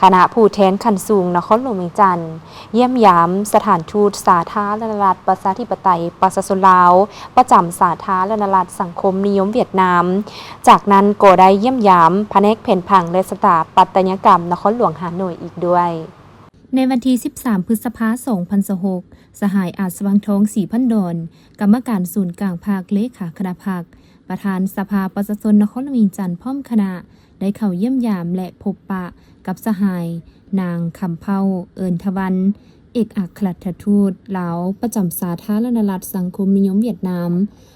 คณะผู้แทนขั้นสูงนครหลวงเวียงจันทน์เยี่ยมยามสถานทูตสาธารณรัฐประชาธิปไตยประชาชนลาวประจำสาธารณรัฐสังคมนิยมเวียดนามจากนั้นก็ได้เยี่ยมยามแผนกแผ่นผังและสถาปัตยกรรมนครหลวงฮานอยอีกด้วยในวันที่ 13 พฤษภาคม 2026 สหายอาจสว่างทองศรีพันดอนกรรมการศูนย์กลางภาคเลขาคณะภาคประธานสภาประชาชนนครหลวงเวียงจันทน์พร้อมคณะได้เข้าเยี่ยมยามและพบปะกับสหายนางคำเภาเอิญทวันเอกอัครราชทูตลาวประจำสาธารณรัฐสังคมนิยมเวียดนาม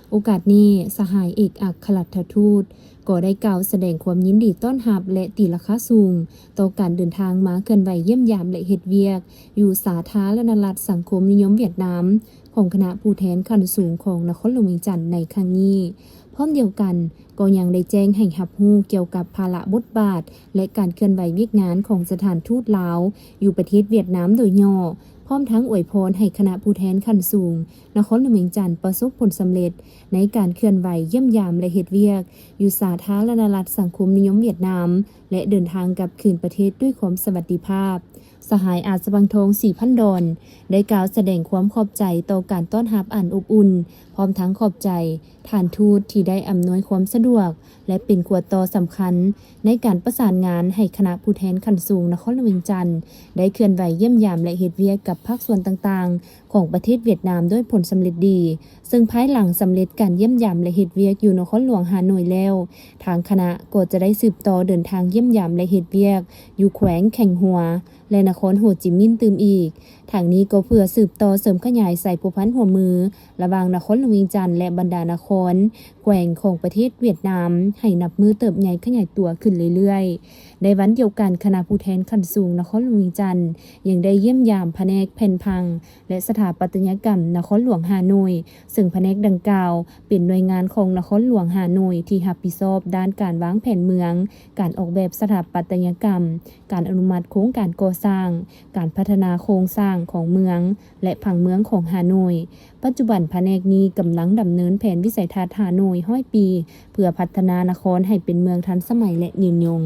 โอกาสนี้สหายเอกอัครราชทูตก็ได้กล่าวแสดงความยินดีต้อนรับและตีราคาสูงต่อการเดินทางมาเคลื่อนไหวเยี่ยมยามและเฮ็ดเวียกอยู่สาธารณรัฐสังคมนิยมเวียดนามของคณะผู้แทนขั้นสูงของนครหลวงเวียงจันทน์ในครั้งนี้พร้อมเดียวกันก็ยังได้แจ้งให้รับรู้เกี่ยวกับภาระบทบาทและการเคลื่อนไหวเวียกงานของสถานทูตลาวอยู่ประเทศเวียดนามโดยย่อพร้อมทั้งอวยพรให้คณะผู้แทนขั้นสูงนครหลวงเวียงจันทน์ประสบผลสำเร็จในการเคลื่อนไหวเยี่ยมยามและเฮ็ดเวียกอยู่สาธารณรัฐสังคมนิยมเวียดนามและเดินทางกลับคืนประเทศด้วยความสวัสดิภาพสหายอาจสว่างทองศรีพันดอนได้กล่าวแสดงความขอบใจต่อการต้อนรับอันอบอุ่นพร้อมทั้งขอบใจท่านทูตที่ได้อำนวยความสะดวกและเป็นขวดต่อสำคัญในการประสานงานให้คณะผู้แทนขั้นสูงนครหลวงเวียงจันทน์ได้เคลื่อนไหวเยี่ยมยามและเฮ็ดเวียกกับภาคส่วนต่างๆของประเทศเวียดนามด้วยผลสำเร็จดีซึ่งภายหลังสำเร็จการเยี่ยมยามและเฮ็ดเวียกอยู่นครหลวงฮานอยแล้วทางคณะก็จะได้สืบต่อเดินทางเยี่ยมยามและเฮ็ดเวียกอยู่แขวงแข่งหัวและนครโฮจิมินห์ตื่มอีกทางนี้ก็เพื่อสืบต่อเสริมขยายสายผูกพันหัวมือระหว่างนครหลวงเวียงจันทน์และบรรดานครแขวงของประเทศเวียดนามให้นับมือเติบใหญ่ขยายตัวขึ้นเรื่อยๆในวันเดียวกันคณะผู้แทนขั้นสูงนครหลวงเวียงจันทน์ยังได้เยี่ยมยามแผนกแผ่นพังและสถาปัตยกรรมนครหลวงฮานอยซึ่งแผนกดังกล่าวเป็นหน่วยงานของนครหลวงฮานอยที่รับผิดชอบด้านการวางแผนเมืองการออกแบบสถาปัตยกรรมการอนุมัติโครงการก่อสร้างการพัฒนาโครงสร้างของเมืองและผังเมืองของฮานอยปัจจุบันแผนกนี้กำลังดำเนินแผนวิสัยทัศน์ฮานอย100 ปีเพื่อพัฒนานครให้เป็นเมืองทันสมัยและยืนยง